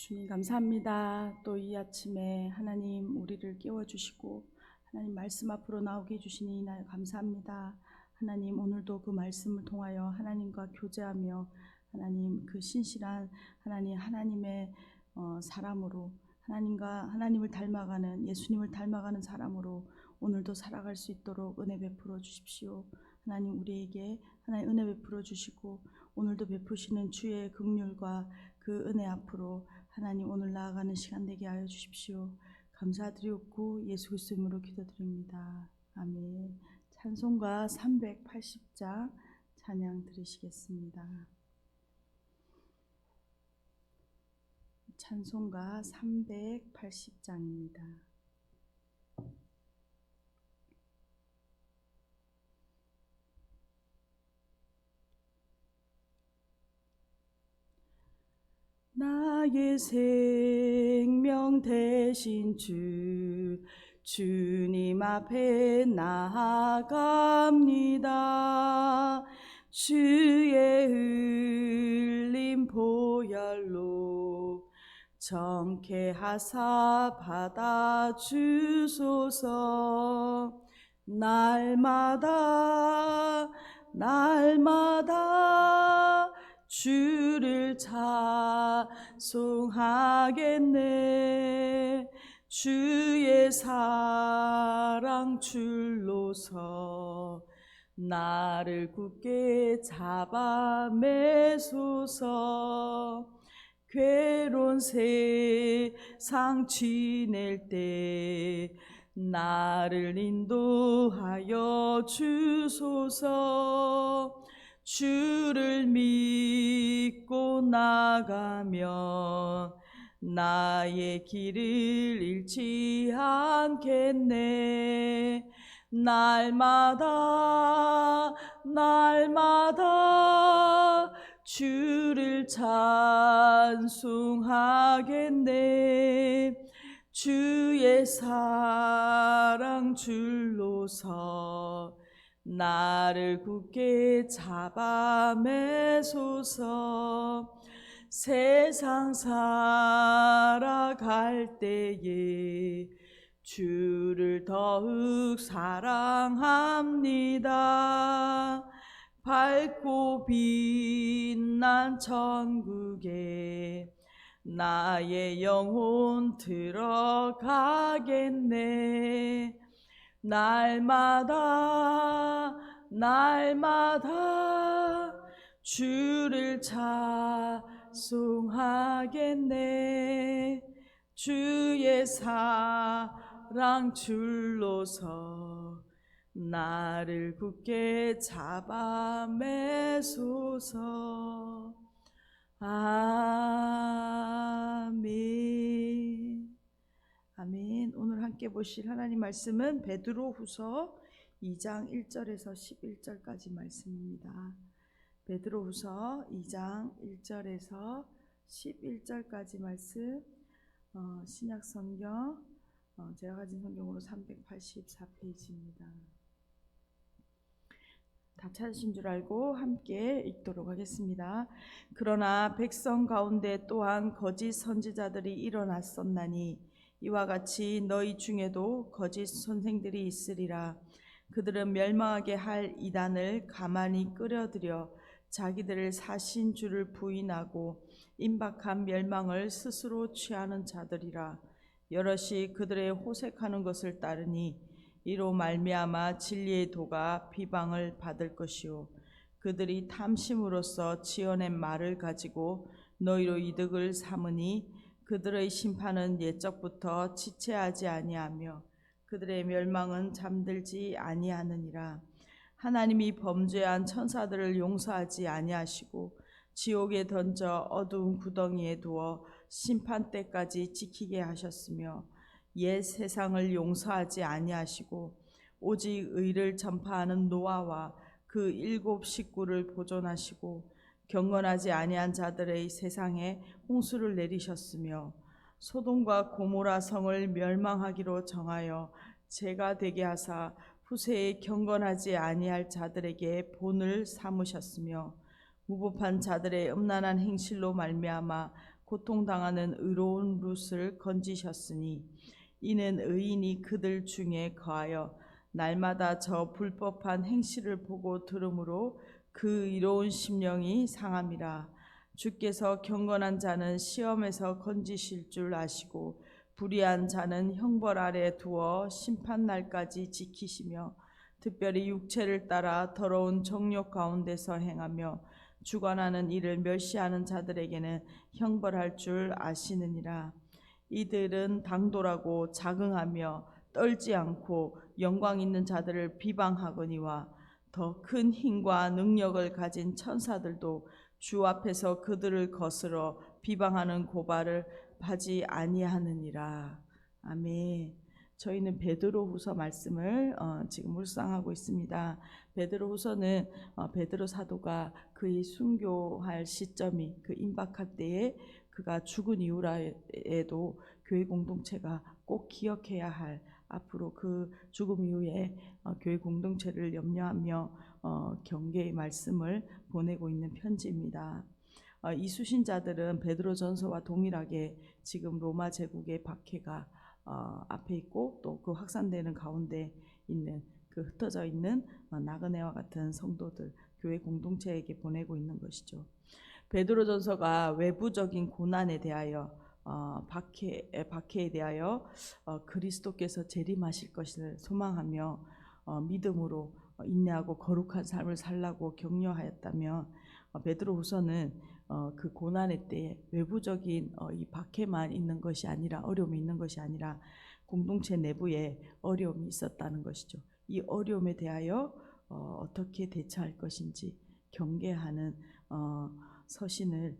주님 감사합니다. 또 이 아침에 하나님 우리를 깨워주시고 하나님 말씀 앞으로 나오게 해주시니 이날 감사합니다. 하나님 오늘도 그 말씀을 통하여 하나님과 교제하며 하나님 그 신실한 하나님의 사람으로 하나님을 닮아가는 예수님을 닮아가는 사람으로 오늘도 살아갈 수 있도록 은혜 베풀어 주십시오. 하나님 우리에게 하나님 은혜 베풀어 주시고 오늘도 베푸시는 주의 긍휼과 그 은혜 앞으로 하나님 오늘 나아가는 시간 되게 하여 주십시오. 감사드리옵고 예수 그리스도 이름으로 기도드립니다. 아멘. 찬송가 380장 찬양 드리시겠습니다. 찬송가 380장입니다. 나의 생명 되신 주님 앞에 나아갑니다. 주의 흘린 보혈로 정케하사 받아주소서. 날마다 주를 찬송하겠네. 주의 사랑 줄로서 나를 굳게 잡아 매소서. 괴로운 세상 지낼 때 나를 인도하여 주소서. 주를 믿고 나가면 나의 길을 잃지 않겠네. 날마다 주를 찬송하겠네. 주의 사랑 줄로서 나를 굳게 잡아 매소서. 세상 살아갈 때에 주를 더욱 사랑합니다. 밝고 빛난 천국에 나의 영혼 들어가겠네. 날마다 주를 찬송하겠네. 주의 사랑 줄로서 나를 굳게 잡아 매소서. 아멘. 아멘. 오늘 함께 보실 하나님 말씀은 베드로후서 2장 1절에서 11절까지 말씀입니다. 베드로후서 2장 1절에서 11절까지 말씀, 신약성경 제가 가진 성경으로 384페이지입니다. 다 찾으신 줄 알고 함께 읽도록 하겠습니다. 그러나 백성 가운데 또한 거짓 선지자들이 일어났었나니 이와 같이 너희 중에도 거짓 선생들이 있으리라. 그들은 멸망하게 할 이단을 가만히 끌어들여 자기들을 사신 주를 부인하고 임박한 멸망을 스스로 취하는 자들이라. 여럿이 그들의 호색하는 것을 따르니 이로 말미암아 진리의 도가 비방을 받을 것이요 그들이 탐심으로써 지어낸 말을 가지고 너희로 이득을 삼으니 그들의 심판은 옛적부터 지체하지 아니하며 그들의 멸망은 잠들지 아니하느니라. 하나님이 범죄한 천사들을 용서하지 아니하시고 지옥에 던져 어두운 구덩이에 두어 심판 때까지 지키게 하셨으며 옛 세상을 용서하지 아니하시고 오직 의를 전파하는 노아와 그 7 식구를 보존하시고 경건하지 아니한 자들의 세상에 홍수를 내리셨으며 소돔과 고모라 성을 멸망하기로 정하여 재가 되게 하사 후세에 경건하지 아니할 자들에게 본을 삼으셨으며 무법한 자들의 음란한 행실로 말미암아 고통당하는 의로운 룻을 건지셨으니 이는 의인이 그들 중에 거하여 날마다 저 불법한 행실을 보고 들으므로 그 의로운 심령이 상함이라. 주께서 경건한 자는 시험에서 건지실 줄 아시고 불의한 자는 형벌 아래 두어 심판날까지 지키시며 특별히 육체를 따라 더러운 정욕 가운데서 행하며 주관하는 이를 멸시하는 자들에게는 형벌할 줄 아시느니라. 이들은 당돌하고 자긍하며 떨지 않고 영광 있는 자들을 비방하거니와 더 큰 힘과 능력을 가진 천사들도 주 앞에서 그들을 거스러 비방하는 고발을 하지 아니하느니라. 아멘. 저희는 베드로후서 말씀을 지금 묵상하고 있습니다. 베드로후서는 베드로 사도가 그의 순교할 시점이 그 임박할 때에 그가 죽은 이후라에도 교회 공동체가 꼭 기억해야 할 앞으로 그 죽음 이후에 교회 공동체를 염려하며 경계의 말씀을 보내고 있는 편지입니다. 이 수신자들은 베드로전서와 동일하게 지금 로마 제국의 박해가 앞에 있고 또 그 확산되는 가운데 있는 그 흩어져 있는 나그네와 같은 성도들, 교회 공동체에게 보내고 있는 것이죠. 베드로전서가 외부적인 고난에 대하여 박해에 대하여 그리스도께서 재림하실 것을 소망하며 믿음으로 인내하고 거룩한 삶을 살라고 격려하였다면 베드로후서는 그 고난의 때에 외부적인 이 박해만 있는 것이 아니라 어려움이 있는 것이 아니라 공동체 내부에 어려움이 있었다는 것이죠. 이 어려움에 대하여 어떻게 대처할 것인지 경계하는 서신을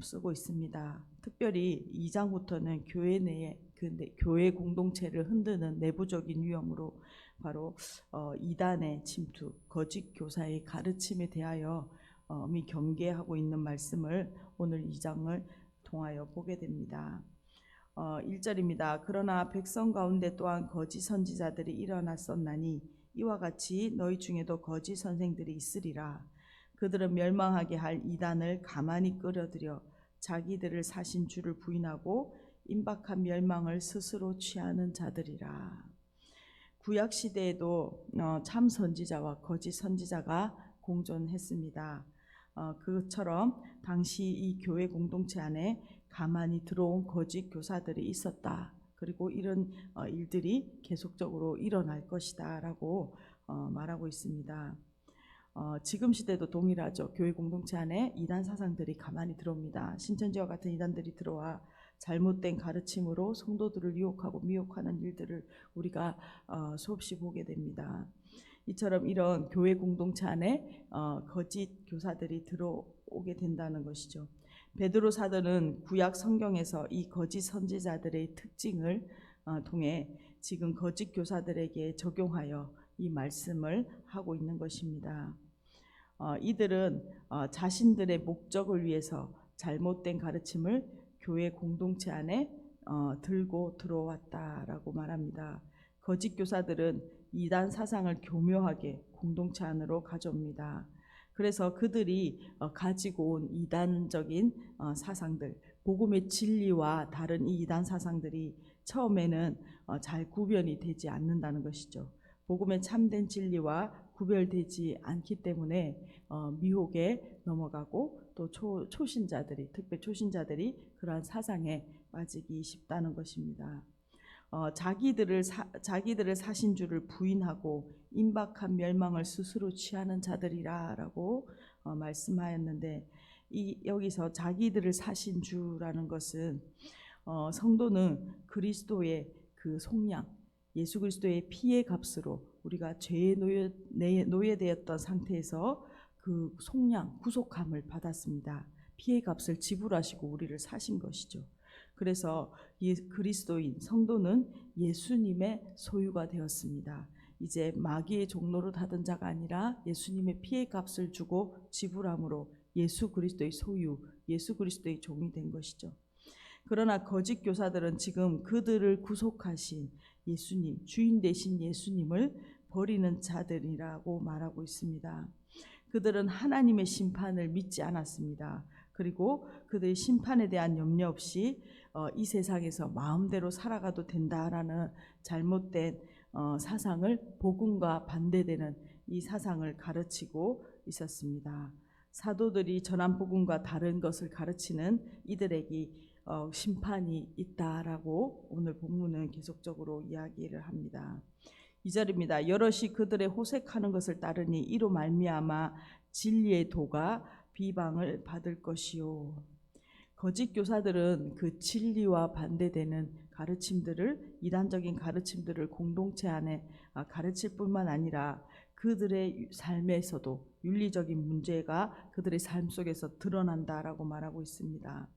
쓰고 있습니다. 특별히 2장부터는 교회 내에 교회 공동체를 흔드는 내부적인 위험으로 바로 이단의 침투, 거짓 교사의 가르침에 대하여 경계하고 있는 말씀을 오늘 2장을 통하여 보게 됩니다. 1절입니다. 그러나 백성 가운데 또한 거짓 선지자들이 일어났었나니 이와 같이 너희 중에도 거짓 선생들이 있으리라. 그들은 멸망하게 할 이단을 가만히 끌어들여 자기들을 사신 주를 부인하고 임박한 멸망을 스스로 취하는 자들이라. 구약 시대에도 참 선지자와 거짓 선지자가 공존했습니다. 그처럼 당시 이 교회 공동체 안에 가만히 들어온 거짓 교사들이 있었다. 그리고 이런 일들이 계속적으로 일어날 것이다 라고 말하고 있습니다. 지금 시대도 동일하죠. 교회 공동체 안에 이단 사상들이 가만히 들어옵니다. 신천지와 같은 이단들이 들어와 잘못된 가르침으로 성도들을 유혹하고 미혹하는 일들을 우리가 수없이 보게 됩니다. 이처럼 이런 교회 공동체 안에 거짓 교사들이 들어오게 된다는 것이죠. 베드로 사도는 구약 성경에서 이 거짓 선지자들의 특징을 통해 지금 거짓 교사들에게 적용하여 이 말씀을 하고 있는 것입니다. 이들은 자신들의 목적을 위해서 잘못된 가르침을 교회 공동체 안에 들고 들어왔다라고 말합니다. 거짓 교사들은 이단 사상을 교묘하게 공동체 안으로 가져옵니다. 그래서 그들이 가지고 온 이단적인 사상들, 복음의 진리와 다른 이 이단 사상들이 처음에는 잘 구별이 되지 않는다는 것이죠. 복음의 참된 진리와 구별되지 않기 때문에 미혹에 넘어가고 또 초신자들이, 특히 초신자들이 그러한 사상에 빠지기 쉽다는 것입니다. 자기들을 사신 주를 부인하고 임박한 멸망을 스스로 취하는 자들이라라고 말씀하였는데 여기서 자기들을 사신 주라는 것은 성도는 그리스도의 그 속량, 예수 그리스도의 피의 값으로 우리가 죄에 노예되었던 상태에서 그 속량, 구속함을 받았습니다. 피의 값을 지불하시고 우리를 사신 것이죠. 그래서 그리스도인 성도는 예수님의 소유가 되었습니다. 이제 마귀의 종로로 하던 자가 아니라 예수님의 피의 값을 주고 지불함으로 예수 그리스도의 소유, 예수 그리스도의 종이 된 것이죠. 그러나 거짓 교사들은 지금 그들을 구속하신 예수님, 주인 되신 예수님을 버리는 자들이라고 말하고 있습니다. 그들은 하나님의 심판을 믿지 않았습니다. 그리고 그들의 심판에 대한 염려 없이 이 세상에서 마음대로 살아가도 된다라는 잘못된 사상을, 복음과 반대되는 이 사상을 가르치고 있었습니다. 사도들이 전한 복음과 다른 것을 가르치는 이들에게 심판이 있다라고 오늘 본문은 계속적으로 이야기를 합니다. 2절입니다. 여럿이 그들의 호색하는 것을 따르니 이로 말미암아 진리의 도가 비방을 받을 것이요. 거짓 교사들은 그 진리와 반대되는 가르침들을, 이단적인 가르침들을 공동체 안에 가르칠 뿐만 아니라 그들의 삶에서도 윤리적인 문제가 그들의 삶 속에서 드러난다라고 말하고 있습니다.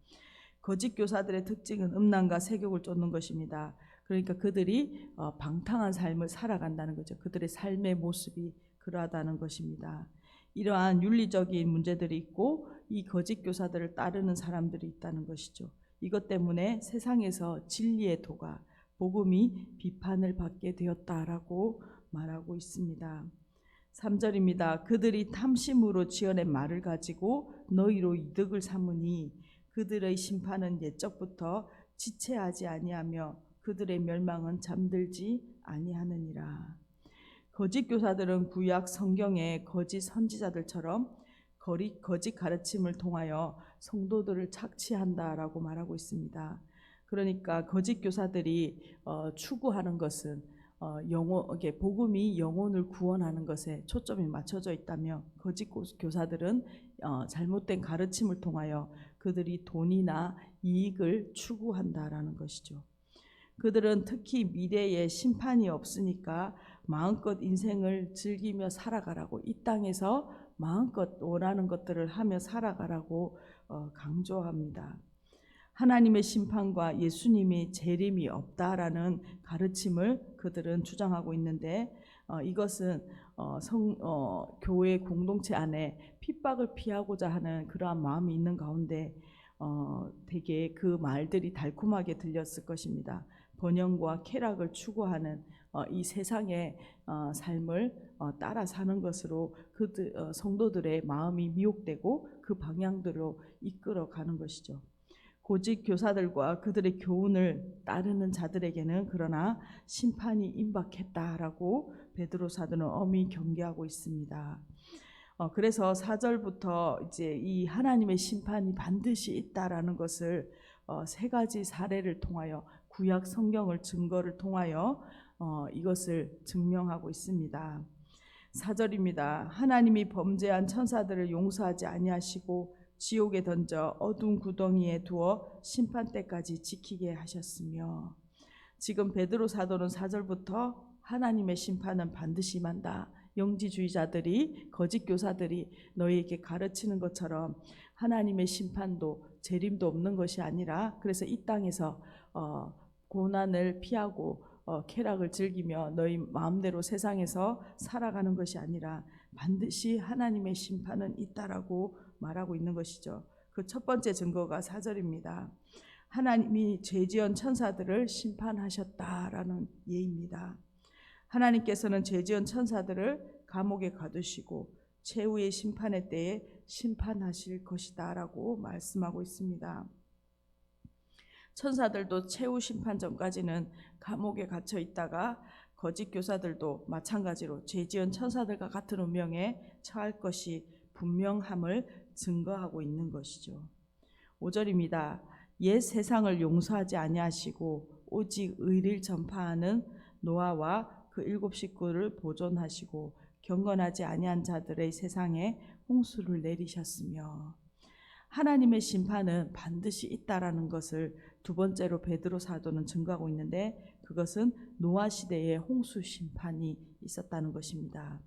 거짓 교사들의 특징은 음란과 세욕을 쫓는 것입니다. 그러니까 그들이 방탕한 삶을 살아간다는 거죠. 그들의 삶의 모습이 그러하다는 것입니다. 이러한 윤리적인 문제들이 있고 이 거짓 교사들을 따르는 사람들이 있다는 것이죠. 이것 때문에 세상에서 진리의 도가, 복음이 비판을 받게 되었다라고 말하고 있습니다. 3절입니다. 그들이 탐심으로 지어낸 말을 가지고 너희로 이득을 삼으니 그들의 심판은 옛적부터 지체하지 아니하며 그들의 멸망은 잠들지 아니하느니라. 거짓 교사들은 구약 성경의 거짓 선지자들처럼 거짓 가르침을 통하여 성도들을 착취한다라고 말하고 있습니다. 그러니까 거짓 교사들이 추구하는 것은 복음이 영혼을 구원하는 것에 초점이 맞춰져 있다며, 거짓 교사들은 잘못된 가르침을 통하여 그들이 돈이나 이익을 추구한다라는 것이죠. 그들은 특히 미래에 심판이 없으니까 마음껏 인생을 즐기며 살아가라고, 이 땅에서 마음껏 원하는 것들을 하며 살아가라고 강조합니다. 하나님의 심판과 예수님의 재림이 없다라는 가르침을 그들은 주장하고 있는데, 이것은 교회 공동체 안에 핍박을 피하고자 하는 그러한 마음이 있는 가운데 되게 그 말들이 달콤하게 들렸을 것입니다. 번영과 쾌락을 추구하는 이 세상의 삶을 따라 사는 것으로 성도들의 마음이 미혹되고 그 방향대로 이끌어가는 것이죠. 거짓 교사들과 그들의 교훈을 따르는 자들에게는 그러나 심판이 임박했다라고 베드로 사도는 엄히 경계하고 있습니다. 그래서 4절부터 이제 이 하나님의 심판이 반드시 있다라는 것을 세 가지 사례를 통하여, 구약 성경을 증거를 통하여 이것을 증명하고 있습니다. 4절입니다. 하나님이 범죄한 천사들을 용서하지 아니하시고 지옥에 던져 어두운 구덩이에 두어 심판 때까지 지키게 하셨으며, 지금 베드로 사도는 4절부터 하나님의 심판은 반드시 임한다, 영지주의자들이, 거짓 교사들이 너희에게 가르치는 것처럼 하나님의 심판도 재림도 없는 것이 아니라, 그래서 이 땅에서 고난을 피하고 쾌락을 즐기며 너희 마음대로 세상에서 살아가는 것이 아니라 반드시 하나님의 심판은 있다라고 말하고 있는 것이죠. 그 첫 번째 증거가 4절입니다. 하나님이 죄지은 천사들을 심판하셨다라는 예입니다. 하나님께서는 죄지은 천사들을 감옥에 가두시고 최후의 심판의 때에 심판하실 것이다 라고 말씀하고 있습니다. 천사들도 최후 심판 전까지는 감옥에 갇혀 있다가 거짓 교사들도 마찬가지로 죄지은 천사들과 같은 운명에 처할 것이 분명함을 증거하고 있는 것이죠. 5절입니다. 옛 세상을 용서하지 아니하시고 오직 의를 전파하는 노아와 그 7 식구를 보존하시고 경건하지 아니한 자들의 세상에 홍수를 내리셨으며, 하나님의 심판은 반드시 있다라는 것을 두 번째로 베드로 사도는 증거하고 있는데, 그것은 노아 시대에 홍수 심판이 있었다는 것입니다.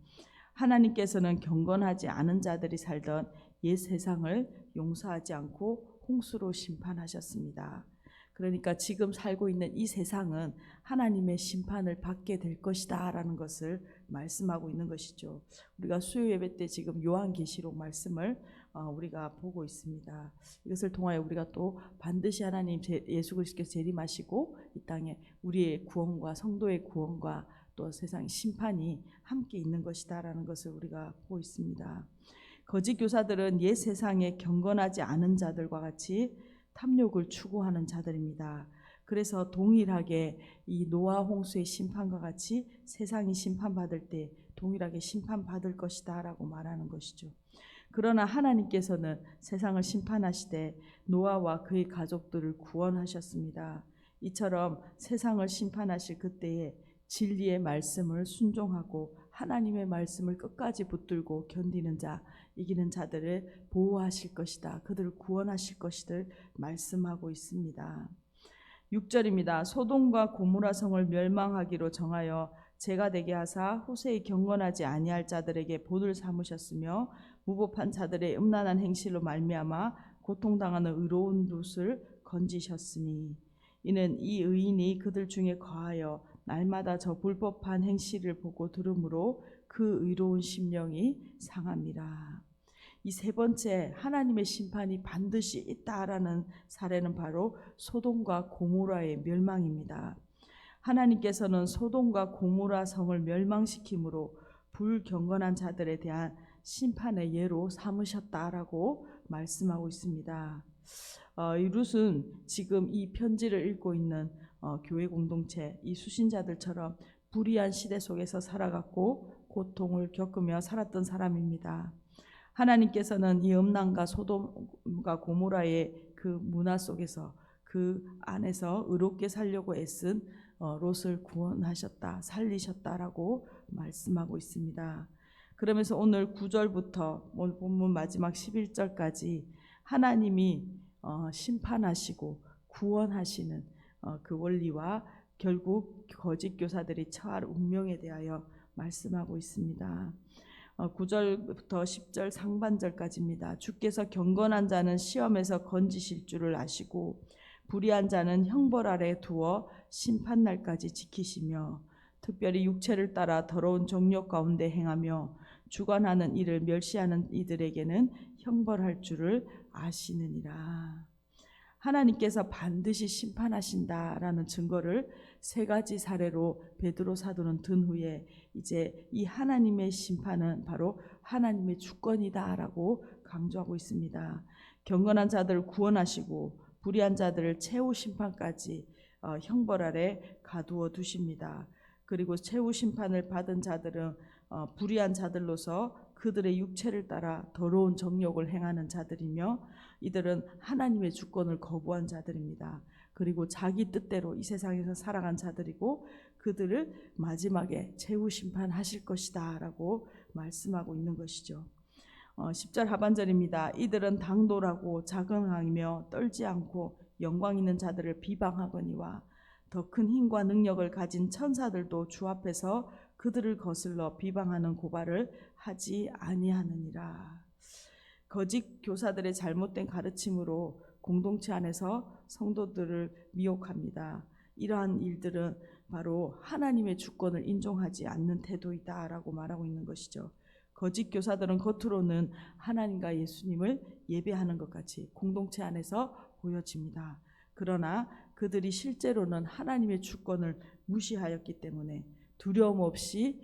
하나님께서는 경건하지 않은 자들이 살던 옛 세상을 용서하지 않고 홍수로 심판하셨습니다. 그러니까 지금 살고 있는 이 세상은 하나님의 심판을 받게 될 것이다 라는 것을 말씀하고 있는 것이죠. 우리가 수요 예배 때 지금 요한계시록 말씀을 우리가 보고 있습니다. 이것을 통하여 우리가 또 반드시 하나님 예수 그리스도께서 재림하시고 이 땅에 우리의 구원과 성도의 구원과 또 세상의 심판이 함께 있는 것이다 라는 것을 우리가 보고 있습니다. 거짓 교사들은 옛 세상에 경건하지 않은 자들과 같이 탐욕을 추구하는 자들입니다. 그래서 동일하게 이 노아 홍수의 심판과 같이 세상이 심판받을 때 동일하게 심판받을 것이다 라고 말하는 것이죠. 그러나 하나님께서는 세상을 심판하시되 노아와 그의 가족들을 구원하셨습니다. 이처럼 세상을 심판하실 그때에 진리의 말씀을 순종하고 하나님의 말씀을 끝까지 붙들고 견디는 자, 이기는 자들을 보호하실 것이다. 그들을 구원하실 것이들 말씀하고 있습니다. 6절입니다. 소돔과 고모라 성을 멸망하기로 정하여 재가 되게 하사 후세에 경건하지 아니할 자들에게 본을 삼으셨으며 무법한 자들의 음란한 행실로 말미암아 고통당하는 의로운 롯을 건지셨으니 이는 이 의인이 그들 중에 거하여 날마다 저 불법한 행실을 보고 들으므로 그 의로운 심령이 상함이라. 이 세 번째 하나님의 심판이 반드시 있다라는 사례는 바로 소돔과 고모라의 멸망입니다. 하나님께서는 소돔과 고모라 성을 멸망시킴으로 불경건한 자들에 대한 심판의 예로 삼으셨다라고 말씀하고 있습니다. 이 룻은 지금 이 편지를 읽고 있는 교회 공동체, 이 수신자들처럼 불의한 시대 속에서 살아갔고 고통을 겪으며 살았던 사람입니다. 하나님께서는 이 음란과 소돔과 고모라의 그 문화 속에서 그 안에서 의롭게 살려고 애쓴 롯을 구원하셨다, 살리셨다라고 말씀하고 있습니다. 그러면서 오늘 9절부터 오늘 본문 마지막 11절까지 하나님이 심판하시고 구원하시는 그 원리와 결국 거짓 교사들이 처할 운명에 대하여 말씀하고 있습니다. 9절부터 10절 상반절까지입니다. 주께서 경건한 자는 시험에서 건지실 줄을 아시고 불의한 자는 형벌 아래 두어 심판날까지 지키시며 특별히 육체를 따라 더러운 정욕 가운데 행하며 주관하는 이를 멸시하는 이들에게는 형벌할 줄을 아시느니라. 하나님께서 반드시 심판하신다라는 증거를 세 가지 사례로 베드로 사도는 든 후에 이제 이 하나님의 심판은 바로 하나님의 주권이다라고 강조하고 있습니다. 경건한 자들을 구원하시고 불의한 자들을 최후 심판까지 형벌 아래 가두어 두십니다. 그리고 최후 심판을 받은 자들은 불의한 자들로서 그들의 육체를 따라 더러운 정욕을 행하는 자들이며 이들은 하나님의 주권을 거부한 자들입니다. 그리고 자기 뜻대로 이 세상에서 살아간 자들이고 그들을 마지막에 최후 심판하실 것이다 라고 말씀하고 있는 것이죠. 10절 하반절입니다. 이들은 당돌하고 자긍하며 떨지 않고 영광 있는 자들을 비방하거니와 더 큰 힘과 능력을 가진 천사들도 주 앞에서 그들을 거슬러 비방하는 고발을 하지 아니하느니라. 거짓 교사들의 잘못된 가르침으로 공동체 안에서 성도들을 미혹합니다. 이러한 일들은 바로 하나님의 주권을 인정하지 않는 태도이다라고 말하고 있는 것이죠. 거짓 교사들은 겉으로는 하나님과 예수님을 예배하는 것 같이 공동체 안에서 보여집니다. 그러나 그들이 실제로는 하나님의 주권을 무시하였기 때문에 두려움 없이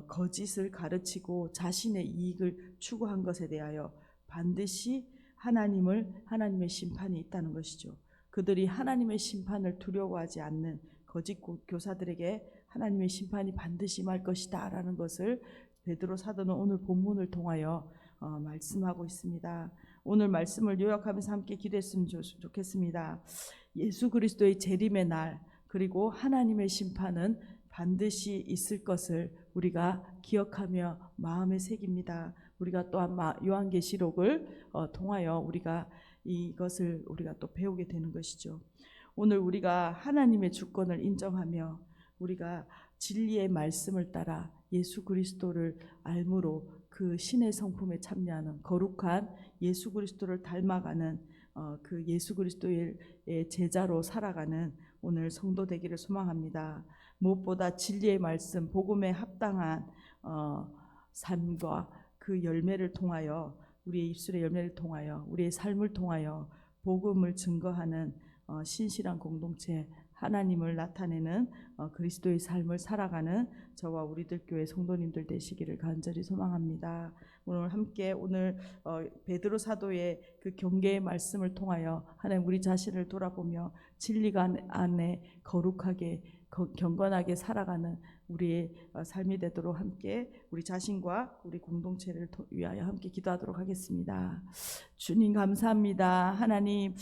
거짓을 가르치고 자신의 이익을 추구한 것에 대하여 반드시 하나님의 심판이 있다는 것이죠. 그들이 하나님의 심판을 두려워하지 않는 거짓 교사들에게 하나님의 심판이 반드시 임할 것이다 라는 것을 베드로 사도는 오늘 본문을 통하여 말씀하고 있습니다. 오늘 말씀을 요약하면서 함께 기도했으면 좋겠습니다. 예수 그리스도의 재림의 날 그리고 하나님의 심판은 반드시 있을 것을 우리가 기억하며 마음에 새깁니다. 우리가 또한 요한계시록을 통하여 우리가 이것을 우리가 또 배우게 되는 것이죠. 오늘 우리가 하나님의 주권을 인정하며 우리가 진리의 말씀을 따라 예수 그리스도를 알므로 그 신의 성품에 참여하는 거룩한 예수 그리스도를 닮아가는 그 예수 그리스도의 제자로 살아가는 오늘 성도 되기를 소망합니다. 무엇보다 진리의 말씀, 복음에 합당한 삶과 그 열매를 통하여 우리의 입술의 열매를 통하여 우리의 삶을 통하여 복음을 증거하는 신실한 공동체 하나님을 나타내는 그리스도의 삶을 살아가는 저와 우리들 교회 성도님들 되시기를 간절히 소망합니다. 오늘 베드로 사도의 그 경계의 말씀을 통하여 하나님 우리 자신을 돌아보며 진리가 안에 거룩하게 경건하게 살아가는 우리의 삶이 되도록 함께 우리 자신과 우리 공동체를 위하여 함께 기도하도록 하겠습니다. 주님 감사합니다. 하나님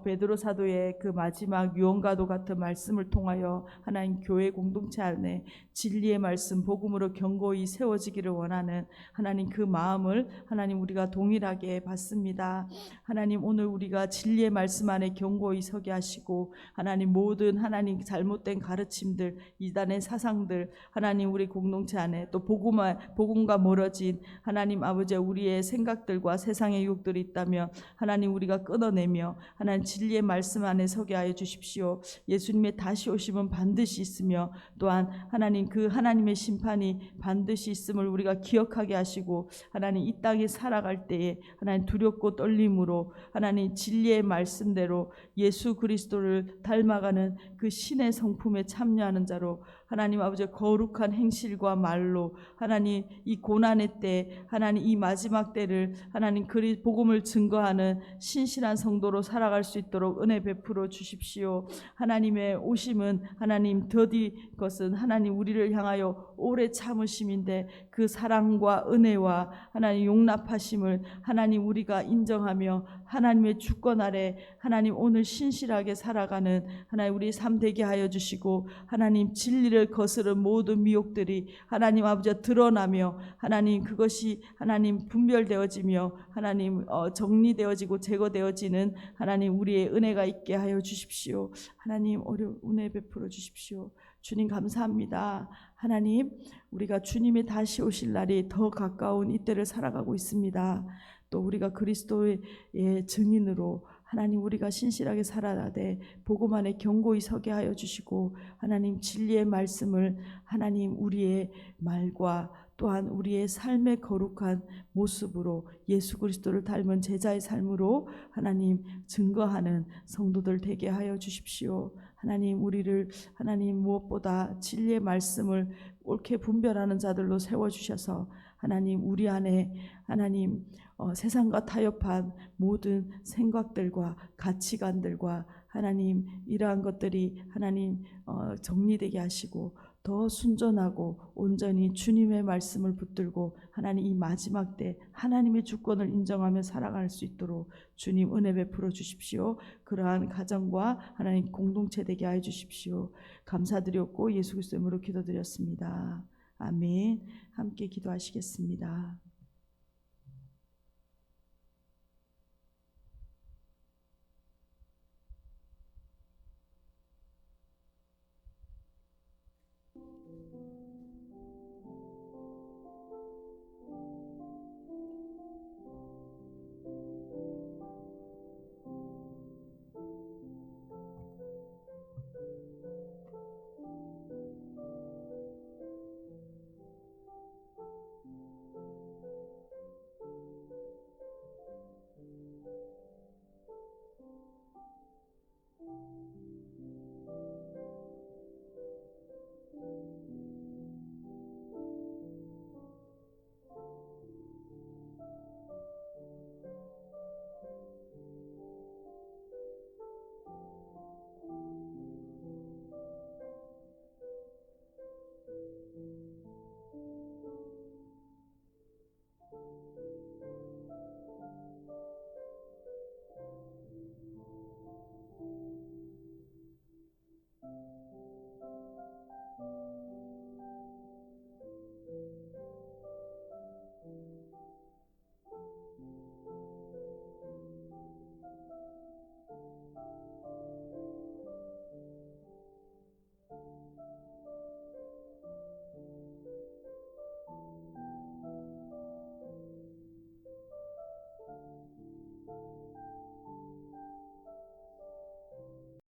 베드로 사도의 그 마지막 유언과도 같은 말씀을 통하여 하나님 교회 공동체 안에 진리의 말씀 복음으로 견고히 세워지기를 원하는 하나님 그 마음을 하나님 우리가 동일하게 받습니다. 하나님 오늘 우리가 진리의 말씀 안에 견고히 서게 하시고 하나님 모든 하나님 잘못된 가르침들 이단의 사상들 하나님 우리 공동체 안에 또 복음과 멀어진 하나님 아버지 우리의 생각들과 세상의 유혹들이 있다면 하나님 우리가 끊어내며 하나님 진리의 말씀 안에 서게 하여 주십시오. 예수님의 다시 오심은 반드시 있으며 또한 하나님 그 하나님의 심판이 반드시 있음을 우리가 기억하게 하시고 하나님 이 땅에 살아갈 때에 하나님 두렵고 떨림으로 하나님 진리의 말씀대로 예수 그리스도를 닮아가는 그 신의 성품에 참여하는 자로 하나님 아버지 거룩한 행실과 말로 하나님 이 고난의 때 하나님 이 마지막 때를 하나님 그리 복음을 증거하는 신실한 성도로 살아갈 수 있도록 은혜 베풀어 주십시오. 하나님의 오심은 하나님 더디 것은 하나님 우리를 향하여 오래 참으심인데 그 사랑과 은혜와 하나님 용납하심을 하나님 우리가 인정하며 하나님의 주권 아래 하나님 오늘 신실하게 살아가는 하나님 우리 삶 되게 하여 주시고 하나님 진리를 거스른 모든 미혹들이 하나님 아버지 드러나며 하나님 그것이 하나님 분별되어지며 하나님 정리되어지고 제거되어지는 하나님 우리의 은혜가 있게 하여 주십시오. 하나님 은혜 베풀어 주십시오. 주님 감사합니다. 하나님 우리가 주님이 다시 오실 날이 더 가까운 이때를 살아가고 있습니다. 또 우리가 그리스도의 증인으로 하나님 우리가 신실하게 살아가되 복음 안에 견고히 서게 하여 주시고 하나님 진리의 말씀을 하나님 우리의 말과 또한 우리의 삶의 거룩한 모습으로 예수 그리스도를 닮은 제자의 삶으로 하나님 증거하는 성도들 되게 하여 주십시오. 하나님 우리를 하나님 무엇보다 진리의 말씀을 옳게 분별하는 자들로 세워주셔서 하나님 우리 안에 하나님 세상과 타협한 모든 생각들과 가치관들과 하나님 이러한 것들이 하나님 정리되게 하시고 더 순전하고 온전히 주님의 말씀을 붙들고 하나님 이 마지막 때 하나님의 주권을 인정하며 살아갈 수 있도록 주님 은혜 베풀어 주십시오. 그러한 가정과 하나님 공동체 되게 하여 주십시오. 감사드렸고 예수 그리스도 이름으로 기도드렸습니다. 아멘. 함께 기도하시겠습니다.